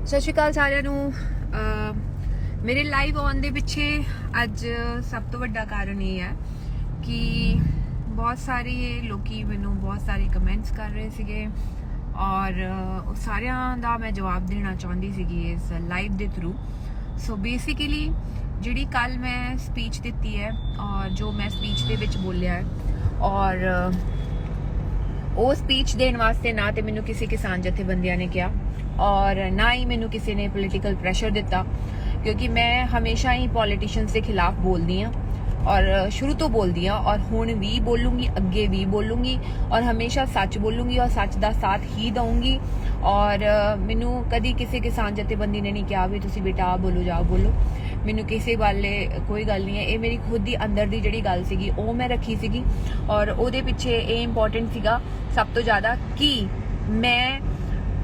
ਸਤਿ ਸ਼੍ਰੀ ਅਕਾਲ ਸਾਰਿਆਂ ਨੂੰ। ਮੇਰੇ ਲਾਈਵ ਆਉਣ ਦੇ ਪਿੱਛੇ ਅੱਜ ਸਭ ਤੋਂ ਵੱਡਾ ਕਾਰਨ ਇਹ ਹੈ ਕਿ ਬਹੁਤ ਸਾਰੇ ਲੋਕੀ ਮੈਨੂੰ ਬਹੁਤ ਸਾਰੇ ਕਮੈਂਟਸ ਕਰ ਰਹੇ ਸੀਗੇ ਔਰ ਉਹ ਸਾਰਿਆਂ ਦਾ ਮੈਂ ਜਵਾਬ ਦੇਣਾ ਚਾਹੁੰਦੀ ਸੀਗੀ ਇਸ ਲਾਈਵ ਦੇ ਥਰੂ। ਸੋ ਬੇਸਿਕਲੀ ਜਿਹੜੀ ਕੱਲ ਮੈਂ ਸਪੀਚ ਦਿੱਤੀ ਹੈ ਔਰ ਜੋ ਮੈਂ ਸਪੀਚ ਦੇ ਵਿੱਚ ਬੋਲਿਆ ਹੈ ਔਰ ਉਹ ਸਪੀਚ ਦੇਣ ਵਾਸਤੇ ਨਾ ਤੇ ਮੈਨੂੰ ਕਿਸੇ ਕਿਸਾਨ ਜਥੇਬੰਦੀਆਂ ਨੇ ਕਿਹਾ ਔਰ ਨਾ ਹੀ ਮੈਨੂੰ ਕਿਸੇ ਨੇ ਪੋਲੀਟੀਕਲ ਪ੍ਰੈਸ਼ਰ ਦਿੱਤਾ, ਕਿਉਂਕਿ ਮੈਂ ਹਮੇਸ਼ਾ ਹੀ ਪੋਲੀਟੀਸ਼ੀਅਨਸ ਦੇ ਖਿਲਾਫ ਬੋਲਦੀ ਹਾਂ ਔਰ ਸ਼ੁਰੂ ਤੋਂ ਬੋਲਦੀ ਹਾਂ ਔਰ ਹੁਣ ਵੀ ਬੋਲੂੰਗੀ, ਅੱਗੇ ਵੀ ਬੋਲੂੰਗੀ ਔਰ ਹਮੇਸ਼ਾ ਸੱਚ ਬੋਲੂੰਗੀ ਔਰ ਸੱਚ ਦਾ ਸਾਥ ਹੀ ਦਊਂਗੀ। ਔਰ ਮੈਨੂੰ ਕਦੀ ਕਿਸੇ ਕਿਸਾਨ ਜਥੇਬੰਦੀ ਨੇ ਨਹੀਂ ਕਿਹਾ ਵੀ ਤੁਸੀਂ ਬੇਟਾ ਆ ਬੋਲੋ ਜਾਓ ਬੋਲੋ। ਮੈਨੂੰ ਕਿਸੇ ਵਾਲੇ ਕੋਈ ਗੱਲ ਨਹੀਂ ਹੈ। ਇਹ ਮੇਰੀ ਖੁਦ ਦੀ ਅੰਦਰ ਦੀ ਜਿਹੜੀ ਗੱਲ ਸੀਗੀ ਉਹ ਮੈਂ ਰੱਖੀ ਸੀਗੀ ਔਰ ਉਹਦੇ ਪਿੱਛੇ ਇਹ ਇੰਪੋਰਟੈਂਟ ਸੀਗਾ ਸਭ ਤੋਂ ਜ਼ਿਆਦਾ ਕਿ ਮੈਂ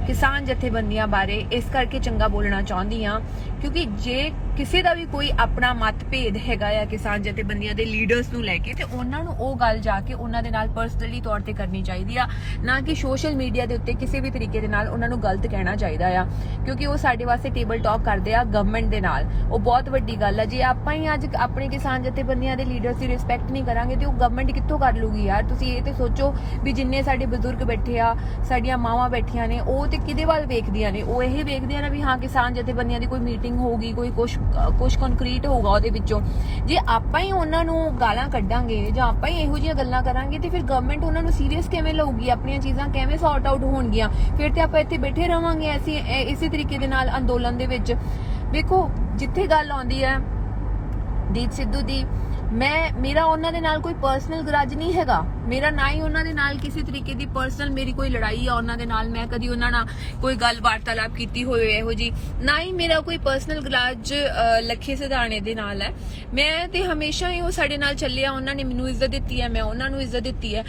ਕਿਸਾਨ ਜਥੇਬੰਦੀਆਂ ਬਾਰੇ ਇਸ ਕਰਕੇ ਚੰਗਾ ਬੋਲਣਾ ਚਾਹੁੰਦੀ ਹਾਂ ਕਿਉਂਕਿ ਜੇ ਕਿਸੇ ਦਾ ਵੀ ਕੋਈ ਆਪਣਾ ਮਤਭੇਦ ਹੈਗਾ ਆ ਕਿਸਾਨ ਜਥੇਬੰਦੀਆਂ ਦੇ ਲੀਡਰਸ ਨੂੰ ਲੈ ਕੇ ਤੇ ਉਹਨਾਂ ਨੂੰ ਉਹ ਗੱਲ ਜਾ ਕੇ ਉਹਨਾਂ ਦੇ ਨਾਲ ਪਰਸਨਲੀ ਤੌਰ ਤੇ ਕਰਨੀ ਚਾਹੀਦੀ ਆ, ਨਾ ਕਿ ਸੋਸ਼ਲ ਮੀਡੀਆ ਦੇ ਉੱਤੇ ਕਿਸੇ ਵੀ ਤਰੀਕੇ ਦੇ ਨਾਲ ਉਹਨਾਂ ਨੂੰ ਗਲਤ ਕਹਿਣਾ ਚਾਹੀਦਾ ਆ, ਕਿਉਂਕਿ ਉਹ ਸਾਡੇ ਵਾਸਤੇ ਟੇਬਲ ਟਾਕ ਕਰਦੇ ਆ ਗਵਰਨਮੈਂਟ ਦੇ ਨਾਲ। ਉਹ ਬਹੁਤ ਵੱਡੀ ਗੱਲ ਆ। ਜੇ ਆਪਾਂ ਹੀ ਅੱਜ ਆਪਣੇ ਕਿਸਾਨ ਜਥੇਬੰਦੀਆਂ ਦੇ ਲੀਡਰਸ ਦੀ ਰਿਸਪੈਕਟ ਨਹੀਂ ਕਰਾਂਗੇ ਤੇ ਉਹ ਗਵਰਨਮੈਂਟ ਕਿੱਥੋਂ ਕਰ ਲੂਗੀ ਯਾਰ। ਤੁਸੀਂ ਇਹ ਤੇ ਸੋਚੋ ਵੀ ਜਿੰਨੇ ਸਾਡੇ ਬਜ਼ੁਰਗ ਬੈਠੇ ਆ, ਸਾਡੀਆਂ ਮਾਵਾਂ ਬੈਠੀਆਂ ਨੇ, ਉਹ ਤੇ ਕਿਹਦੇ ਵੱਲ ਵੇਖਦੀਆਂ ਨੇ? ਉਹ ਇਹ ਵੇਖਦੀਆਂ ਨੇ ਵੀ ਹਾਂ ਕਿਸਾਨ ਜਥੇਬੰਦੀਆਂ ਦੀ ਕੋਈ ਮੀਟਿੰਗ ਹੋਊਗੀ, ਕੋਈ ਕੁਛ ਕੰਕਰੀਟ ਹੋਊਗਾ ਉਹਦੇ ਵਿੱਚੋਂ। ਜੇ ਆਪਾਂ ਹੀ ਉਹਨਾਂ ਨੂੰ ਗਾਲਾਂ ਕੱਢਾਂਗੇ ਜਾਂ ਆਪਾਂ ਹੀ ਇਹੋ ਜਿਹੀਆਂ ਗੱਲਾਂ ਕਰਾਂਗੇ ਤੇ ਫਿਰ ਗਵਰਨਮੈਂਟ ਉਹਨਾਂ ਨੂੰ ਸੀਰੀਅਸ ਕਿਵੇਂ ਲਊਗੀ? ਆਪਣੀਆਂ ਚੀਜ਼ਾਂ ਕਿਵੇਂ ਸੌਰਟ ਆਊਟ ਹੋਣਗੀਆਂ? ਫਿਰ ਤੇ ਆਪਾਂ ਇੱਥੇ ਬੈਠੇ ਰਵਾਂਗੇ ਅਸੀਂ ਇਸੇ ਤਰੀਕੇ ਦੇ ਨਾਲ ਅੰਦੋਲਨ ਦੇ ਵਿੱਚ। ਵੇਖੋ ਜਿੱਥੇ ਗੱਲ ਆਉਂਦੀ ਹੈ ਦੀਪ ਸਿੱਧੂ ਦੀ, ਮੇਰਾ ਉਹਨਾਂ ਦੇ ਨਾਲ ਕੋਈ ਪਰਸਨਲ ਗਰਜ ਨਹੀਂ ਹੈਗਾ। ਮੇਰਾ ਨਾ ਹੀ ਉਹਨਾਂ ਦੇ ਨਾਲ ਕਿਸੇ ਤਰੀਕੇ ਦੀ ਪਰਸਨਲ ਮੇਰੀ ਕੋਈ ਲੜਾਈ ਆ ਉਹਨਾਂ ਦੇ ਨਾਲ, ਮੈਂ ਕਦੀ ਉਹਨਾਂ ਨਾਲ ਕੋਈ ਗੱਲ ਵਾਰਤਾਲਾਪ ਕੀਤੀ ਹੋਵੇ ਇਹੋ ਜੀ, ਨਾ ਹੀ ਮੇਰਾ ਕੋਈ ਪਰਸਨਲ ਗਰਜ ਲੱਖੇ ਸਿਧਾਣੇ ਦੇ ਨਾਲ ਹੈ। ਮੈਂ ਤੇ ਹਮੇਸ਼ਾ ਹੀ ਉਹ ਸਾਡੇ ਨਾਲ ਚੱਲਿਆ, ਉਹਨਾਂ ਨੇ ਮੈਨੂੰ ਇੱਜ਼ਤ ਦਿੱਤੀ ਹੈ, ਮੈਂ ਉਹਨਾਂ ਨੂੰ ਇੱਜ਼ਤ ਦਿੱਤੀ ਹੈ।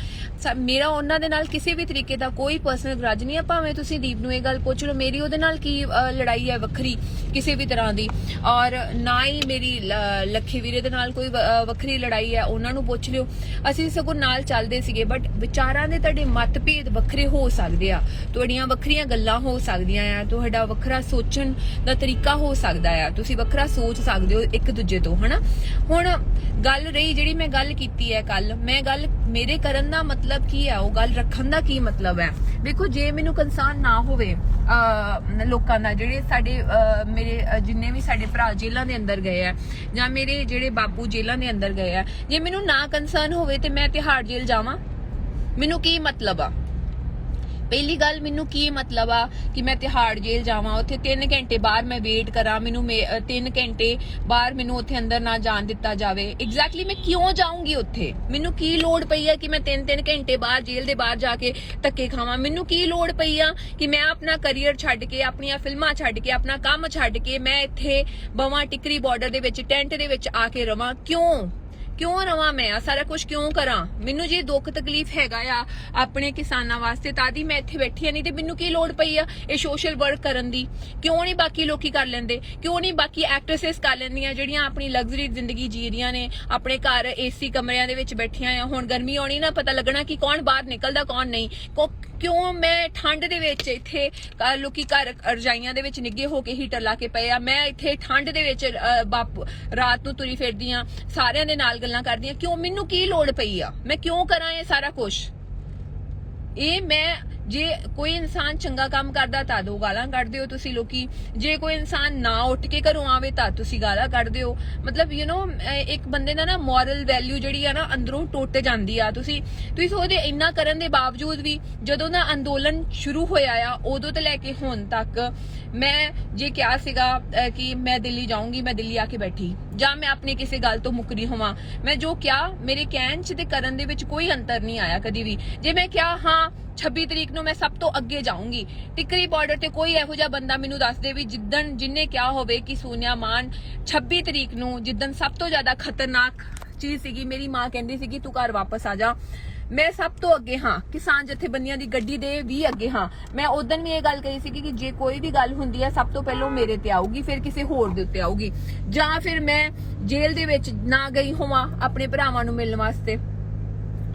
ਮੇਰਾ ਉਹਨਾਂ ਦੇ ਨਾਲ ਕਿਸੇ ਵੀ ਤਰੀਕੇ ਦਾ ਕੋਈ ਪਰਸਨਲ ਗਰਜ ਨਹੀਂ ਹੈ। ਭਾਵੇਂ ਤੁਸੀਂ ਦੀਪ ਨੂੰ ਇਹ ਗੱਲ ਪੁੱਛ ਲਓ ਮੇਰੀ ਉਹਦੇ ਨਾਲ ਕੀ ਲੜਾਈ ਹੈ ਵੱਖਰੀ ਕਿਸੇ ਵੀ ਤਰ੍ਹਾਂ ਦੀ, ਔਰ ਨਾ ਹੀ ਮੇਰੀ ਲੱਖੇ ਵੀਰੇ ਦੇ ਨਾਲ ਕੋਈ ਵੱਖਰੀ ਲੜਾਈ ਹੈ, ਉਹਨਾਂ ਨੂੰ ਪੁੱਛ ਲਿਓ। ਅਸੀਂ ਸਗੋਂ ਨਾਲ ਚੱਲਦੇ ਸੀਗੇ, ਬਟ ਵਿਚਾਰਾਂ ਦੇ ਤੁਹਾਡੇ ਮਤਭੇਦ ਵੱਖਰੇ ਹੋ ਸਕਦੇ ਆ, ਤੁਹਾਡੀਆਂ ਵੱਖਰੀਆਂ ਗੱਲਾਂ ਹੋ ਸਕਦੀਆਂ ਆ, ਤੁਹਾਡਾ ਵੱਖਰਾ ਸੋਚਣ ਦਾ ਤਰੀਕਾ ਹੋ ਸਕਦਾ ਆ, ਤੁਸੀਂ ਵੱਖਰਾ ਸੋਚ ਸਕਦੇ ਹੋ ਇੱਕ ਦੂਜੇ ਤੋਂ, ਹਨਾ। ਹੁਣ ਗੱਲ ਰਹੀ ਜਿਹੜੀ ਮੈਂ ਗੱਲ ਕੀਤੀ ਹੈ ਕੱਲ, ਮੈਂ ਗੱਲ ਮੇਰੇ ਕਰਨ ਦਾ ਮਤਲਬ ਕੀ ਹੈ, ਉਹ ਗੱਲ ਰੱਖਣ ਦਾ ਕੀ ਮਤਲਬ ਹੈ? ਵੇਖੋ ਜੇ ਮੈਨੂੰ ਕੰਸਰਨ ਨਾ ਹੋਵੇ ਲੋਕਾਂ ਦਾ, ਜਿਹੜੇ ਸਾਡੇ ਮੇਰੇ ਜਿੰਨੇ ਵੀ ਸਾਡੇ ਭਰਾ ਜੇਲ੍ਹਾਂ ਦੇ ਅੰਦਰ ਗਏ ਆ ਜਾਂ ਮੇਰੇ ਜਿਹੜੇ ਬਾਪੂ ਜੇਲ੍ਹਾਂ ਦੇ ਅੰਦਰ ਗਏ ਆ, ਜੇ ਮੈਨੂੰ ਨਾ ਕੰਸਰਨ ਹੋਵੇ ਤੇ ਮੈਂ ਤਿਹਾੜ ਜੇਲ੍ਹ ਜਾਵਾਂ? ਮੈਨੂੰ ਕੀ ਮਤਲਬ ਆ? ਪਹਿਲੀ ਗੱਲ, ਮੈਨੂੰ ਕੀ ਮਤਲਬ ਆ ਕਿ ਮੈਂ ਤਿਹਾੜ ਜੇਲ੍ਹ ਜਾਵਾਂ, ਉੱਥੇ 3 ਘੰਟੇ ਬਾਹਰ ਮੈਂ ਵੇਟ ਕਰਾਂ, ਮੈਨੂੰ 3 ਘੰਟੇ ਬਾਹਰ ਮੈਨੂੰ ਉੱਥੇ ਅੰਦਰ ਨਾ ਜਾਣ ਦਿੱਤਾ ਜਾਵੇ? ਐਗਜ਼ੈਕਟਲੀ ਮੈਂ ਕਿਉਂ ਜਾਊਂਗੀ ਉੱਥੇ? ਮੈਨੂੰ ਕੀ ਲੋੜ ਪਈ ਆ ਕਿ ਮੈਂ 3 ਘੰਟੇ ਬਾਹਰ ਜੇਲ੍ਹ ਦੇ ਬਾਹਰ ਜਾ ਕੇ ਧੱਕੇ ਖਾਵਾਂ? ਮੈਨੂੰ ਕੀ ਲੋੜ ਪਈ ਆ ਕਿ ਮੈਂ ਆਪਣਾ ਕਰੀਅਰ ਛੱਡ ਕੇ, ਆਪਣੀਆਂ ਫਿਲਮਾਂ ਛੱਡ ਕੇ, ਆਪਣਾ ਕੰਮ ਛੱਡ ਕੇ ਮੈਂ ਇੱਥੇ ਬਵਾਂ ਟਿਕਰੀ ਬਾਰਡਰ ਦੇ ਵਿੱਚ ਟੈਂਟ ਦੇ ਵਿੱਚ ਆ ਕੇ ਰਵਾਂ? ਕਿਉਂ ਰਵਾਂ ਮੈਂ? ਆ ਸਾਰਾ ਕੁਝ ਕਿਉਂ ਕਰਾਂ? ਮੈਨੂੰ ਜੇ ਦੁੱਖ ਤਕਲੀਫ ਹੈਗਾ ਆ ਆਪਣੇ ਕਿਸਾਨਾਂ ਵਾਸਤੇ ਤਾਂ ਦੀ ਮੈਂ ਇੱਥੇ ਬੈਠੀ ਆ, ਨਹੀਂ ਤੇ ਮੈਨੂੰ ਕੀ ਲੋੜ ਪਈ ਆ ਇਹ ਸੋਸ਼ਲ ਵਰਕ ਕਰਨ ਦੀ? ਕਿਉਂ ਨਹੀਂ ਬਾਕੀ ਲੋਕੀ ਕਰ ਲੈਂਦੇ? ਕਿਉਂ ਨਹੀਂ ਬਾਕੀ ਐਕਟ੍ਰੈਸਸ ਕਰ ਲੈਂਦੀਆਂ ਜਿਹੜੀਆਂ ਆਪਣੀ ਲਗਜ਼ਰੀ ਜ਼ਿੰਦਗੀ ਜੀ ਰਹੀਆਂ ਨੇ, ਆਪਣੇ ਘਰ ਏਸੀ ਕਮਰਿਆਂ ਦੇ ਵਿੱਚ ਬੈਠੀਆਂ ਆ? ਹੁਣ ਗਰਮੀ ਆਉਣੀ ਨਾ, ਪਤਾ ਲੱਗਣਾ ਕਿ ਕੌਣ ਬਾਹਰ ਨਿਕਲਦਾ ਕੌਣ ਨਹੀਂ। ਕਿਉਂ ਮੈਂ ਠੰਡ ਦੇ ਵਿੱਚ ਇੱਥੇ, ਲੋਕੀ ਘਰ ਰਜਾਈਆਂ ਦੇ ਵਿੱਚ ਨਿੱਗੇ ਹੋ ਕੇ ਹੀਟਰ ਲਾ ਕੇ ਪਏ ਆ, ਮੈਂ ਇੱਥੇ ਠੰਡ ਦੇ ਵਿੱਚ ਰਾਤ ਨੂੰ ਤੁਰੀ ਫਿਰਦੀ ਆ, ਸਾਰਿਆਂ ਦੇ ਨਾਲ ਗੱਲਾਂ ਕਰਦੀਆਂ? ਕਿਉਂ? ਮੈਨੂੰ ਕੀ ਲੋੜ ਪਈ ਆ? ਮੈਂ ਕਿਉਂ ਕਰਾਂ ਇਹ ਸਾਰਾ ਕੁਝ? ਇਹ ਮੈਂ, ਜੇ ਕੋਈ ਇਨਸਾਨ ਚੰਗਾ ਕੰਮ ਕਰਦਾ ਤਾਂ ਦੋ ਗਾਲਾਂ ਕੱਢਦੇ ਹੋ ਤੁਸੀਂ ਲੋਕੀ, ਜੇ ਕੋਈ ਇਨਸਾਨ ਨਾ ਉੱਠ ਕੇ ਘਰੋਂ ਆਵੇ ਤਾਂ ਤੁਸੀਂ ਗਾਲਾਂ ਕੱਢਦੇ ਹੋ। ਮਤਲਬ ਇੱਕ ਬੰਦੇ ਦਾ ਨਾ ਮੋਰਲ ਵੈਲਿਊ ਜਿਹੜੀ ਆ ਨਾ ਅੰਦਰੋਂ ਟੁੱਟ ਜਾਂਦੀ ਆ। ਤੁਸੀਂ ਸੋਚਦੇ ਇੰਨਾ ਕਰਨ ਦੇ ਬਾਵਜੂਦ ਵੀ ਜਦੋਂ ਦਾ ਅੰਦੋਲਨ ਸ਼ੁਰੂ ਹੋਇਆ ਆ ਉਦੋਂ ਤੋਂ ਲੈ ਕੇ ਹੁਣ ਤੱਕ ਮੈਂ ਜੇ ਕਿਹਾ ਸੀਗਾ ਕਿ ਮੈਂ ਦਿੱਲੀ ਜਾਊਂਗੀ, ਮੈਂ ਦਿੱਲੀ ਆ ਕੇ ਬੈਠੀ, ਜਾਂ ਮੈਂ ਆਪਣੀ ਕਿਸੇ ਗੱਲ ਤੋਂ ਮੁੱਕਰੀ ਹੋਵਾਂ? ਮੈਂ ਜੋ ਕਿਹਾ ਮੇਰੇ ਕਹਿਣ 'ਚ ਤੇ ਕਰਨ ਦੇ ਵਿੱਚ ਕੋਈ ਅੰਤਰ ਨਹੀਂ ਆਇਆ ਕਦੀ ਵੀ। ਜੇ ਮੈਂ ਕਿਹਾ ਹਾਂ 26 ਤਰੀਕ ਨੂੰ ਮੈਂ ਸਭ ਤੋਂ ਅੱਗੇ ਜਾਊਂਗੀ ਟਿਕਰੀ ਬਾਰਡਰ ਤੇ, ਕੋਈ ਇਹੋ ਜਿਹਾ ਬੰਦਾ ਮੈਨੂੰ ਦੱਸ ਦੇ ਵੀ ਜਿੰਨੇ ਕਿਹਾ ਹੋਵੇ ਕਿ ਸੋਨੀਆ ਮਾਨ 26 ਤਰੀਕ ਨੂੰ ਜਿੱਦਣ ਸਭ ਤੋਂ ਜ਼ਿਆਦਾ ਖਤਰਨਾਕ ਚੀਜ਼ ਸੀਗੀ, ਮੇਰੀ ਮਾਂ ਕਹਿੰਦੀ ਸੀਗੀ ਤੂੰ ਘਰ ਵਾਪਸ ਆ ਜਾ, ਮੈਂ ਸਭ ਤੋਂ ਅੱਗੇ ਹਾਂ, ਕਿਸਾਨ ਜਥੇਬੰਦੀਆਂ ਦੀ ਗੱਡੀ ਦੇ ਵੀ ਅੱਗੇ ਹਾਂ। ਮੈਂ ਉਦੋਂ ਵੀ ਇਹ ਗੱਲ ਕਹੀ ਸੀਗੀ ਕਿ ਜੇ ਕੋਈ ਵੀ ਗੱਲ ਹੁੰਦੀ ਹੈ ਸਭ ਤੋਂ ਪਹਿਲਾਂ ਮੇਰੇ ਤੇ ਆਊਗੀ, ਫਿਰ ਕਿਸੇ ਹੋਰ ਦੇ ਉੱਤੇ ਆਊਗੀ, ਜਾਂ ਫਿਰ ਮੈਂ ਜੇਲ੍ਹ ਦੇ ਵਿੱਚ ਨਾ ਗਈ ਹੋਵਾਂ ਆਪਣੇ ਭਰਾਵਾਂ ਨੂੰ ਮਿਲਣ ਵਾਸਤੇ,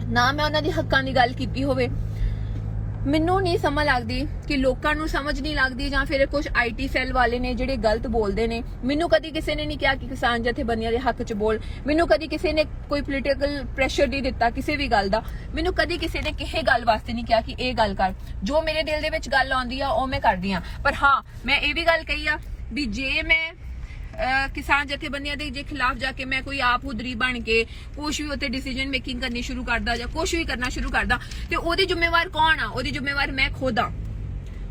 ਨਾ ਮੈਂ ਉਹਨਾਂ ਦੇ ਹੱਕਾਂ ਦੀ ਗੱਲ ਕੀਤੀ ਹੋਵੇ। ਮੈਨੂੰ ਨਹੀਂ ਸਮਝ ਲੱਗਦੀ ਕਿ ਲੋਕਾਂ ਨੂੰ ਸਮਝ ਨਹੀਂ ਲੱਗਦੀ ਜਾਂ ਫਿਰ ਕੁਝ ਆਈਟੀ ਸੈੱਲ ਵਾਲੇ ਨੇ ਜਿਹੜੇ ਗਲਤ ਬੋਲਦੇ ਨੇ। ਮੈਨੂੰ ਕਦੀ ਕਿਸੇ ਨੇ ਨਹੀਂ ਕਿਹਾ ਕਿ ਕਿਸਾਨ ਜਥੇਬੰਦੀਆਂ ਦੇ ਹੱਕ 'ਚ ਬੋਲ, ਮੈਨੂੰ ਕਦੀ ਕਿਸੇ ਨੇ ਕੋਈ ਪੋਲੀਟੀਕਲ ਪ੍ਰੈਸ਼ਰ ਨਹੀਂ ਦਿੱਤਾ ਕਿਸੇ ਵੀ ਗੱਲ ਦਾ, ਮੈਨੂੰ ਕਦੀ ਕਿਸੇ ਨੇ ਕਿਸੇ ਗੱਲ ਵਾਸਤੇ ਨਹੀਂ ਕਿਹਾ ਕਿ ਇਹ ਗੱਲ ਕਰ। ਜੋ ਮੇਰੇ ਦਿਲ ਦੇ ਵਿੱਚ ਗੱਲ ਆਉਂਦੀ ਆ ਉਹ ਮੈਂ ਕਰਦੀ ਆ। ਪਰ ਹਾਂ, ਮੈਂ ਇਹ ਵੀ ਗੱਲ ਕਹੀ ਆ ਵੀ ਜੇ ਮੈਂ ਕਿਸਾਨ ਜਥੇਬੰਦੀਆਂ ਦੇ ਜੇ ਖਿਲਾਫ ਜਾ ਕੇ ਮੈਂ ਕੋਈ ਆਪ ਹੁਦਰੀ ਬਣ ਕੇ ਕੁਛ ਵੀ ਉੱਤੇ ਡਿਸੀਜਨ ਮੇਕਿੰਗ ਕਰਨੀ ਸ਼ੁਰੂ ਕਰਦਾ ਜਾਂ ਕੁਛ ਵੀ ਕਰਨਾ ਸ਼ੁਰੂ ਕਰਦਾ ਤੇ ਉਹਦੀ ਜ਼ਿੰਮੇਵਾਰ ਕੌਣ ਆ? ਉਹਦੀ ਜ਼ਿੰਮੇਵਾਰ ਮੈਂ ਖੁਦ ਆ।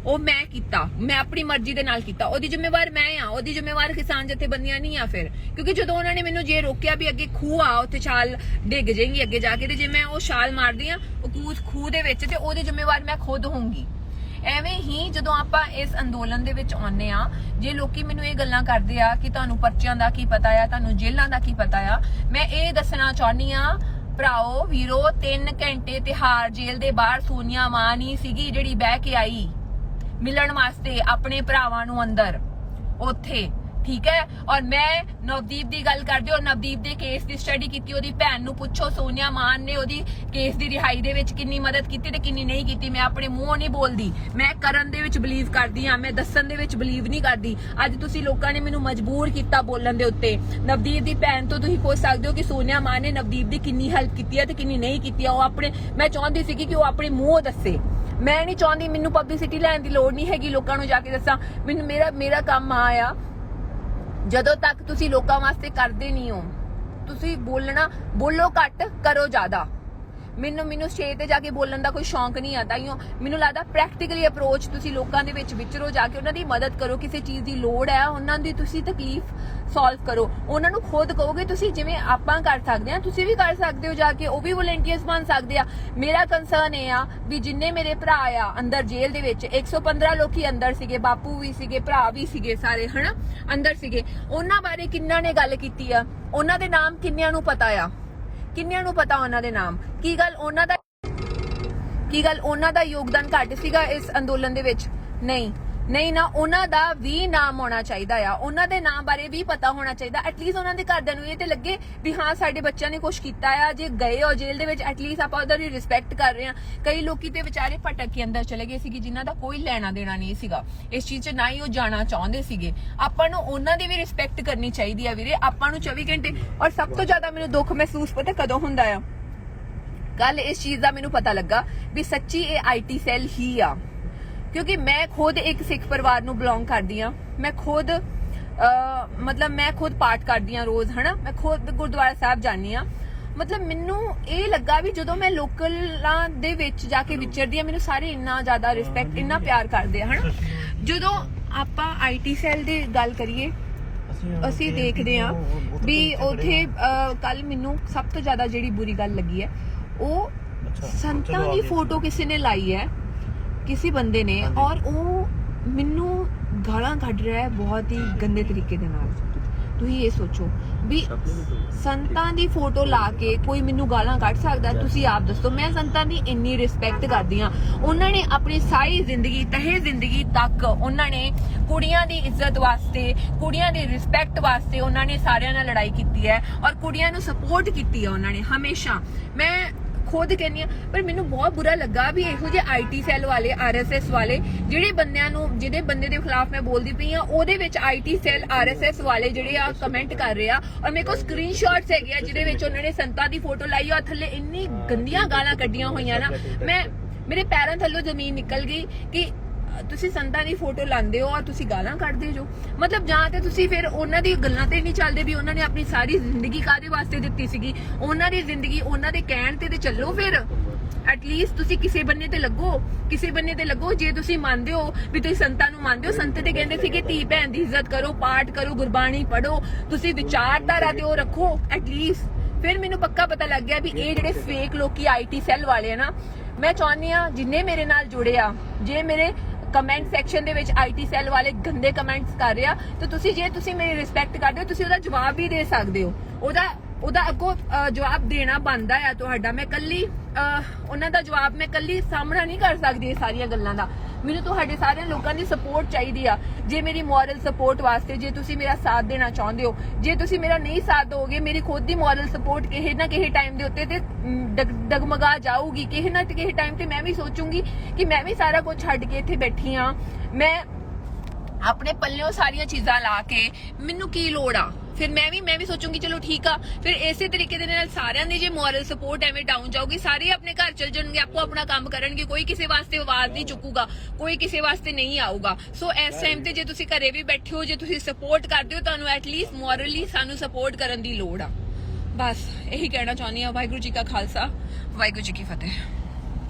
ਉਹ ਮੈਂ ਕੀਤਾ, ਮੈਂ ਆਪਣੀ ਮਰਜ਼ੀ ਦੇ ਨਾਲ ਕੀਤਾ, ਉਹਦੀ ਜ਼ਿੰਮੇਵਾਰ ਮੈਂ ਆ, ਉਹਦੀ ਜ਼ਿੰਮੇਵਾਰ ਕਿਸਾਨ ਜਥੇਬੰਦੀਆਂ ਨਹੀਂ ਆ। ਫਿਰ ਕਿਉਂਕਿ ਜਦੋਂ ਉਹਨਾਂ ਨੇ ਮੈਨੂੰ ਜੇ ਰੋਕਿਆ ਵੀ ਅੱਗੇ ਖੂਹ ਆ ਉੱਥੇ ਛਾਲ ਡਿੱਗ ਜਾਏਗੀ ਅੱਗੇ ਜਾ ਕੇ, ਤੇ ਜੇ ਮੈਂ ਉਹ ਛਾਲ ਮਾਰਦੀ ਆ ਉਹ ਖੂਹ ਦੇ ਵਿੱਚ ਤੇ ਉਹਦੀ ਜ਼ਿੰਮੇਵਾਰ ਮੈਂ ਖੁਦ ਹੋਊਂਗੀ। ਐਵੇਂ ਹੀ ਜਦੋਂ ਆਪਾਂ ਇਸ ਅੰਦੋਲਨ ਦੇ ਵਿੱਚ ਆਉਂਦੇ ਆ, ਜੇ ਲੋਕੀ ਮੈਨੂੰ ਇਹ ਗੱਲਾਂ ਕਰਦੇ ਆ ਕਿ ਤੁਹਾਨੂੰ ਪਰਚਿਆਂ ਦਾ ਕੀ ਪਤਾ ਆ, ਤੁਹਾਨੂੰ ਜੇਲ੍ਹਾਂ ਦਾ ਕੀ ਪਤਾ ਆ, ਮੈਂ ਇਹ ਦੱਸਣਾ ਚਾਹੁੰਦੀ ਆ ਭਰਾਓ ਵੀਰੋ, 3 ਘੰਟੇ ਤਿਹਾੜ ਜੇਲ੍ਹ ਦੇ ਬਾਹਰ ਸੋਨੀਆ ਮਾਨ ਹੀ ਸੀਗੀ ਜਿਹੜੀ ਬਹਿ ਕੇ ਆਈ ਮਿਲਣ ਵਾਸਤੇ ਆਪਣੇ ਭਰਾਵਾਂ ਨੂੰ ਅੰਦਰ ਉੱਥੇ, ਠੀਕ ਹੈ। ਔਰ ਮੈਂ ਨਵਦੀਪ ਦੀ ਗੱਲ ਕਰਦੀ, ਔਰ ਨਵਦੀਪ ਦੇ ਕੇਸ ਦੀ ਸਟੱਡੀ ਕੀਤੀ, ਉਹਦੀ ਭੈਣ ਨੂੰ ਪੁੱਛੋ ਸੋਨੀਆ ਮਾਨ ਨੇ ਉਹਦੀ ਕੇਸ ਦੀ ਰਿਹਾਈ ਦੇ ਵਿੱਚ ਕਿੰਨੀ ਮਦਦ ਕੀਤੀ ਤੇ ਕਿੰਨੀ ਨਹੀਂ ਕੀਤੀ। ਮੈਂ ਆਪਣੇ ਮੂੰਹੋਂ ਨਹੀਂ ਬੋਲਦੀ, ਮੈਂ ਕਰਨ ਦੇ ਵਿੱਚ ਬਲੀਵ ਕਰਦੀ ਆ, ਮੈਂ ਦੱਸਣ ਦੇ ਵਿੱਚ ਬਲੀਵ ਨਹੀਂ ਕਰਦੀ। ਅੱਜ ਤੁਸੀਂ ਲੋਕਾਂ ਨੇ ਮੈਨੂੰ ਮਜਬੂਰ ਕੀਤਾ ਬੋਲਣ ਦੇ ਉੱਤੇ। ਨਵਦੀਪ ਦੀ ਭੈਣ ਤੋਂ ਤੁਸੀਂ ਪੁੱਛ ਸਕਦੇ ਹੋ ਕਿ ਸੋਨੀਆ ਮਾਨ ਨੇ ਨਵਦੀਪ ਦੀ ਕਿੰਨੀ ਹੈਲਪ ਕੀਤੀ ਹੈ ਤੇ ਕਿੰਨੀ ਨਹੀਂ ਕੀਤੀ ਹੈ। ਉਹ ਆਪਣੇ, ਮੈਂ ਚਾਹੁੰਦੀ ਸੀ ਕਿ ਉਹ ਆਪਣੇ ਮੂੰਹੋਂ ਦੱਸੇ, ਮੈਂ ਨਹੀਂ ਚਾਹੁੰਦੀ, ਮੈਨੂੰ ਪਬਲਿਸਿਟੀ ਲੈਣ ਦੀ ਲੋੜ ਨਹੀਂ ਹੈਗੀ ਲੋਕਾਂ ਨੂੰ ਜਾ ਕੇ ਦੱਸਾਂ। ਮੈਨੂੰ ਮੇਰਾ ਕੰਮ ਆ ਜਦੋਂ ਤੱਕ ਤੁਸੀਂ ਲੋਕਾਂ ਵਾਸਤੇ ਕਰਦੇ ਨਹੀਂ ਹੋ, ਤੁਸੀਂ ਬੋਲੋ ਘੱਟ ਕਰੋ ਜ਼ਿਆਦਾ। ਮੈਨੂੰ ਸਟੇਜ ਤੇ ਜਾ ਕੇ ਬੋਲਣ ਦਾ ਕੋਈ ਸ਼ੌਂਕ ਨਹੀਂ ਆਦਾ। ਮੈਨੂੰ ਲੱਗਦਾ ਪ੍ਰੈਕਟੀਕਲੀ ਅਪਰੋਚ, ਤੁਸੀਂ ਲੋਕਾਂ ਦੇ ਵਿੱਚ ਵਿਚਰੋ, ਜਾ ਕੇ ਉਹਨਾਂ ਦੀ ਮਦਦ ਕਰੋ, ਕਿਸੇ ਚੀਜ਼ ਦੀ ਲੋੜ ਹੈ ਉਹਨਾਂ ਦੀ ਤੁਸੀਂ ਤਕਲੀਫ ਸੋਲਵ ਕਰੋ, ਉਹਨਾਂ ਨੂੰ ਖੁਦ ਕਹੋਗੇ। ਤੁਸੀਂ ਜਿਵੇਂ ਆਪਾਂ ਕਰ ਸਕਦੇ ਆ ਤੁਸੀਂ ਵੀ ਕਰ ਸਕਦੇ ਹੋ, ਜਾ ਕੇ ਉਹ ਵੀ ਵਲੰਟੀਅਰਸ ਬਣ ਸਕਦੇ ਆ। ਮੇਰਾ ਕੰਸਰਨ ਇਹ ਆ ਵੀ ਜਿੰਨੇ ਮੇਰੇ ਭਰਾ ਆ ਅੰਦਰ ਜੇਲ੍ਹ ਦੇ ਵਿੱਚ, 115 ਲੋਕੀ ਅੰਦਰ ਸੀਗੇ, ਬਾਪੂ ਵੀ ਸੀਗੇ, ਭਰਾ ਵੀ ਸੀਗੇ, ਸਾਰੇ ਹਨਾ ਅੰਦਰ ਸੀਗੇ। ਉਹਨਾਂ ਬਾਰੇ ਕਿੰਨਾ ਨੇ ਗੱਲ ਕੀਤੀ ਆ? ਉਹਨਾਂ ਦੇ ਨਾਮ ਕਿੰਨਿਆਂ ਨੂੰ ਪਤਾ ਆ? ਕਿੰਨਿਆਂ ਨੂੰ ਪਤਾ ਉਹਨਾਂ ਦੇ ਨਾਮ? ਕੀ ਗੱਲ ਉਹਨਾਂ ਦਾ ਯੋਗਦਾਨ ਘੱਟ ਸੀਗਾ ਇਸ ਅੰਦੋਲਨ ਦੇ ਵਿੱਚ? ਨਹੀਂ ਨਾ, ਉਹਨਾਂ ਦਾ ਵੀ ਨਾਮ ਹੋਣਾ ਚਾਹੀਦਾ ਆ, ਉਹਨਾਂ ਦੇ ਨਾਮ ਬਾਰੇ ਵੀ ਪਤਾ ਹੋਣਾ ਚਾਹੀਦਾ। ਐਟਲੀਸਟ ਉਹਨਾਂ ਦੇ ਘਰਦਿਆਂ ਨੂੰ ਇਹ ਤੇ ਲੱਗੇ ਵੀ ਹਾਂ ਸਾਡੇ ਬੱਚਿਆਂ ਨੇ ਕੁਝ ਕੀਤਾ ਆ। ਜੇ ਗਏ ਹੋ ਜੇਲ੍ਹ ਦੇ ਵਿੱਚ, ਐਟਲੀਸਟ ਆਪਾਂ ਉਹਦਾ ਦੀ ਰਿਸਪੈਕਟ ਕਰ ਰਹੇ ਆ। ਕਈ ਲੋਕੀ ਤੇ ਵਿਚਾਰੇ ਭਟਕ ਕੇ ਅੰਦਰ ਚਲੇ ਗਏ ਸੀਗੇ ਜਿਨ੍ਹਾਂ ਦਾ ਕੋਈ ਲੈਣਾ ਦੇਣਾ ਨਹੀਂ ਸੀਗਾ ਇਸ ਚੀਜ਼ 'ਚ, ਨਾ ਹੀ ਉਹ ਜਾਣਾ ਚਾਹੁੰਦੇ ਸੀਗੇ। ਆਪਾਂ ਨੂੰ ਉਹਨਾਂ ਦੀ ਵੀ ਰਿਸਪੈਕਟ ਕਰਨੀ ਚਾਹੀਦੀ ਆ ਵੀਰੇ। ਆਪਾਂ ਨੂੰ 24 ਘੰਟੇ, ਔਰ ਸਭ ਤੋਂ ਜ਼ਿਆਦਾ ਮੈਨੂੰ ਦੁੱਖ ਮਹਿਸੂਸ ਪਤਾ ਕਦੋਂ ਹੁੰਦਾ ਆ? ਕੱਲ ਇਸ ਚੀਜ਼ ਦਾ ਮੈਨੂੰ ਪਤਾ ਲੱਗਾ ਵੀ ਸੱਚੀ ਇਹ ਆਈਟੀ ਸੈੱਲ ਹੀ ਆ। ਕਿਉਂਕਿ ਮੈਂ ਖੁਦ ਇੱਕ ਸਿੱਖ ਪਰਿਵਾਰ ਨੂੰ ਬਿਲੋਂਗ ਕਰਦੀ ਆ, ਮੈਂ ਖੁਦ ਮੈਂ ਖੁਦ ਪਾਠ ਕਰਦੀ ਆ ਰੋਜ਼, ਹਨਾ, ਮੈਂ ਖੁਦ ਗੁਰਦੁਆਰਾ ਸਾਹਿਬ ਜਾਂਦੀ ਆ। ਮਤਲਬ ਮੈਨੂੰ ਇਹ ਲੱਗਾ ਵੀ ਜਦੋਂ ਮੈਂ ਲੋਕਲਾਂ ਦੇ ਵਿੱਚ ਜਾ ਕੇ ਵਿਚਰਦੀ ਆ, ਮੈਨੂੰ ਸਾਰੇ ਇੰਨਾ ਜ਼ਿਆਦਾ ਰਿਸਪੈਕਟ, ਇੰਨਾ ਪਿਆਰ ਕਰਦੇ ਆ, ਹਨਾ। ਜਦੋਂ ਆਪਾਂ ਆਈਟੀ ਸੈੱਲ ਦੀ ਗੱਲ ਕਰੀਏ, ਅਸੀਂ ਦੇਖਦੇ ਆ ਵੀ ਉੱਥੇ ਕੱਲ ਮੈਨੂੰ ਸਭ ਤੋਂ ਜ਼ਿਆਦਾ ਜਿਹੜੀ ਬੁਰੀ ਗੱਲ ਲੱਗੀ ਹੈ, ਉਹ ਸੰਤਾਂ ਦੀ ਫੋਟੋ ਕਿਸੇ ਨੇ ਲਾਈ ਹੈ, ਕਿਸੇ ਬੰਦੇ ਨੇ, ਔਰ ਉਹ ਮੈਨੂੰ ਗਾਲਾਂ ਕੱਢ ਰਿਹਾ ਹੈ ਬਹੁਤ ਹੀ ਗੰਦੇ ਤਰੀਕੇ ਦੇ ਨਾਲ। ਤੁਸੀਂ ਇਹ ਸੋਚੋ ਵੀ ਸੰਤਾਂ ਦੀ ਫੋਟੋ ਲਾ ਕੇ ਕੋਈ ਮੈਨੂੰ ਗਾਲਾਂ ਕੱਢ ਸਕਦਾ? ਤੁਸੀਂ ਆਪ ਦੱਸੋ। ਮੈਂ ਸੰਤਾਂ ਦੀ ਇੰਨੀ ਰਿਸਪੈਕਟ ਕਰਦੀ ਆ, ਉਹਨਾਂ ਨੇ ਆਪਣੀ ਸਾਰੀ ਜ਼ਿੰਦਗੀ, ਤਹਿ ਜ਼ਿੰਦਗੀ ਤੱਕ ਉਹਨਾਂ ਨੇ ਕੁੜੀਆਂ ਦੀ ਇੱਜ਼ਤ ਵਾਸਤੇ, ਕੁੜੀਆਂ ਦੀ ਰਿਸਪੈਕਟ ਵਾਸਤੇ ਉਹਨਾਂ ਨੇ ਸਾਰਿਆਂ ਨਾਲ ਲੜਾਈ ਕੀਤੀ ਹੈ, ਔਰ ਕੁੜੀਆਂ ਨੂੰ ਸਪੋਰਟ ਕੀਤੀ ਹੈ ਉਹਨਾਂ ਨੇ ਹਮੇਸ਼ਾ। ਮੈਂ ਖੁਦ ਕਹਿੰਦੀ ਆ, ਪਰ ਮੈਨੂੰ ਬਹੁਤ ਬੁਰਾ ਲੱਗਾ ਵੀ ਇਹੋ ਜਿਹੇ ਆਈਟੀ ਸੈੱਲ ਵਾਲੇ, ਆਰਐਸਐਸ ਵਾਲੇ, ਜਿਹੜੇ ਬੰਦਿਆਂ ਨੂੰ, ਜਿਹਦੇ ਬੰਦੇ ਦੇ ਖਿਲਾਫ ਮੈਂ ਬੋਲਦੀ ਪਈ ਆ, ਉਹਦੇ ਵਿੱਚ ਆਈਟੀ ਸੈੱਲ, ਆਰਐਸਐਸ ਵਾਲੇ ਜਿਹੜੇ ਆ ਕਮੈਂਟ ਕਰ ਰਹੇ ਆ। ਔਰ ਮੇਰੇ ਕੋਲ ਸਕਰੀਨਸ਼ਾਟਸ ਹੈਗੇ ਆ ਜਿਹਦੇ ਵਿੱਚ ਉਹਨਾਂ ਨੇ ਸੰਤਾਂ ਦੀ ਫੋਟੋ ਲਾਈ ਆ, ਥੱਲੇ ਇੰਨੀ ਗੰਦੀਆਂ ਗਾਲਾਂ ਕੱਢੀਆਂ ਹੋਈਆਂ ਨਾ, ਮੇਰੇ ਪੈਰਾਂ ਥੱਲੋਂ ਜ਼ਮੀਨ ਨਿਕਲ ਗਈ ਕਿ ਤੁਸੀਂ ਸੰਤਾਂ ਦੀ ਫੋਟੋ ਲਾਉਂਦੇ ਹੋ ਔਰ ਤੁਸੀਂ ਗਾਲਾਂ ਕੱਢਦੇ ਜੋ। ਮਤਲਬ ਜਾਂ ਤੇ ਤੁਸੀਂ ਫਿਰ ਉਹਨਾਂ ਦੀ ਗੱਲਾਂ ਤੇ ਨਹੀਂ ਚੱਲਦੇ ਵੀ ਉਹਨਾਂ ਨੇ ਆਪਣੀ ਸਾਰੀ ਜ਼ਿੰਦਗੀ ਕਾਹਦੇ ਵਾਸਤੇ ਦਿੱਤੀ ਸੀਗੀ, ਉਹਨਾਂ ਦੀ ਜ਼ਿੰਦਗੀ ਉਹਨਾਂ ਦੇ ਕਹਿਣ ਤੇ ਚੱਲੋ। ਫਿਰ ਐਟਲੀਸਟ ਤੁਸੀਂ ਕਿਸੇ ਬੰਨੇ ਤੇ ਲੱਗੋ। ਜੇ ਤੁਸੀਂ ਮੰਨਦੇ ਹੋ ਵੀ ਤੁਸੀਂ ਸੰਤਾਂ ਨੂੰ ਮੰਨਦੇ ਹੋ, ਸੰਤ ਤੇ ਕਹਿੰਦੇ ਸੀਗੇ ਧੀ ਭੈਣ ਦੀ ਇੱਜ਼ਤ ਕਰੋ, ਪਾਠ ਕਰੋ, ਗੁਰਬਾਣੀ ਪੜੋ, ਤੁਸੀਂ ਵਿਚਾਰਧਾਰਾ ਤੇ ਉਹ ਰੱਖੋ ਐਟਲੀਸਟ। ਫਿਰ ਮੈਨੂੰ ਪੱਕਾ ਪਤਾ ਲੱਗ ਗਿਆ ਵੀ ਇਹ ਜਿਹੜੇ ਫੇਕ ਲੋਕੀ ਆਈਟੀ ਸੈੱਲ ਵਾਲੇ ਆ ਨਾ, ਮੈਂ ਚਾਹੁੰਦੀ ਆ ਜਿੰਨੇ ਮੇਰੇ ਨਾਲ ਜੁੜੇ ਆ, ਜੇ ਮੇਰੇ ਕਮੈਂਟ ਸੈਕਸ਼ਨ ਦੇ ਵਿੱਚ ਆਈਟੀ ਸੈੱਲ ਵਾਲੇ ਗੰਦੇ ਕਮੈਂਟਸ ਕਰ ਰਿਹਾ, ਤੇ ਜੇ ਤੁਸੀਂ ਮੇਰੀ ਰਿਸਪੈਕਟ ਕਰਦੇ ਹੋ, ਤੁਸੀਂ ਉਹਦਾ ਜਵਾਬ ਵੀ ਦੇ ਸਕਦੇ ਹੋ। ਉਹਦਾ ਅੱਗੋਂ ਜਵਾਬ ਦੇਣਾ ਬਣਦਾ ਆ ਤੁਹਾਡਾ। ਮੈਂ ਕੱਲੀ ਉਹਨਾਂ ਦਾ ਜਵਾਬ ਮੈਂ ਕੱਲੀ ਸਾਹਮਣਾ ਨਹੀਂ ਕਰ ਸਕਦੀ ਇਹ ਸਾਰੀਆਂ ਗੱਲਾਂ ਦਾ। ਮੈਨੂੰ ਤੁਹਾਡੇ ਸਾਰਿਆਂ ਲੋਕਾਂ ਦੀ ਸਪੋਰਟ ਚਾਹੀਦੀ ਆ। ਜੇ ਮੇਰੀ ਮੋਰਲ ਸਪੋਰਟ ਵਾਸਤੇ ਜੇ ਤੁਸੀਂ ਮੇਰਾ ਸਾਥ ਦੇਣਾ ਚਾਹੁੰਦੇ ਹੋ, ਜੇ ਤੁਸੀਂ ਮੇਰਾ ਨਹੀਂ ਸਾਥ ਦੋਗੇ, ਮੇਰੀ ਖੁਦ ਦੀ ਮੋਰਲ ਸਪੋਰਟ ਕਿਸੇ ਨਾ ਕਿਸੇ ਟਾਈਮ ਦੇ ਉੱਤੇ ਤੇ ਡਗਮਗਾ ਜਾਊਗੀ। ਕਿਸੇ ਨਾ ਕਿਸੇ ਟਾਈਮ ਤੇ ਮੈਂ ਵੀ ਸੋਚੂੰਗੀ ਕਿ ਮੈਂ ਵੀ ਸਾਰਾ ਕੁਝ ਛੱਡ ਕੇ ਇੱਥੇ ਬੈਠੀ ਆ, ਮੈਂ ਆਪਣੇ ਪੱਲਿਓਂ ਸਾਰੀਆਂ ਚੀਜ਼ਾਂ ਲਾ ਕੇ ਮੈਨੂੰ ਕੀ ਲੋੜ ਆ। ਫਿਰ ਮੈਂ ਵੀ ਸੋਚੂੰਗੀ ਚਲੋ ਠੀਕ ਆ। ਫਿਰ ਇਸੇ ਤਰੀਕੇ ਦੇ ਨਾਲ ਸਾਰਿਆਂ ਦੀ ਜੇ ਮੋਰਲ ਸਪੋਰਟ ਐਵੇਂ ਡਾਊਨ ਜਾਊਗੀ, ਸਾਰੇ ਆਪਣੇ ਘਰ ਚਲ ਜਾਣਗੇ, ਆਪੋ ਆਪਣਾ ਕੰਮ ਕਰਨਗੇ, ਕੋਈ ਕਿਸੇ ਵਾਸਤੇ ਆਵਾਜ਼ ਨਹੀਂ ਚੁੱਕੂਗਾ, ਕੋਈ ਕਿਸੇ ਵਾਸਤੇ ਨਹੀਂ ਆਊਗਾ। ਸੋ ਇਸ ਟਾਈਮ ਤੇ ਜੇ ਤੁਸੀਂ ਘਰੇ ਵੀ ਬੈਠੇ ਹੋ, ਜੇ ਤੁਸੀਂ ਸਪੋਰਟ ਕਰਦੇ ਹੋ, ਤੁਹਾਨੂੰ ਐਟਲੀਸਟ ਮੋਰਲੀ ਸਾਨੂੰ ਸਪੋਰਟ ਕਰਨ ਦੀ ਲੋੜ ਆ। ਬਸ ਇਹੀ ਕਹਿਣਾ ਚਾਹੁੰਦੀ ਆ। ਵਾਹਿਗੁਰੂ ਜੀ ਕਾ ਖਾਲਸਾ, ਵਾਹਿਗੁਰੂ ਜੀ ਕੀ ਫਤਿਹ।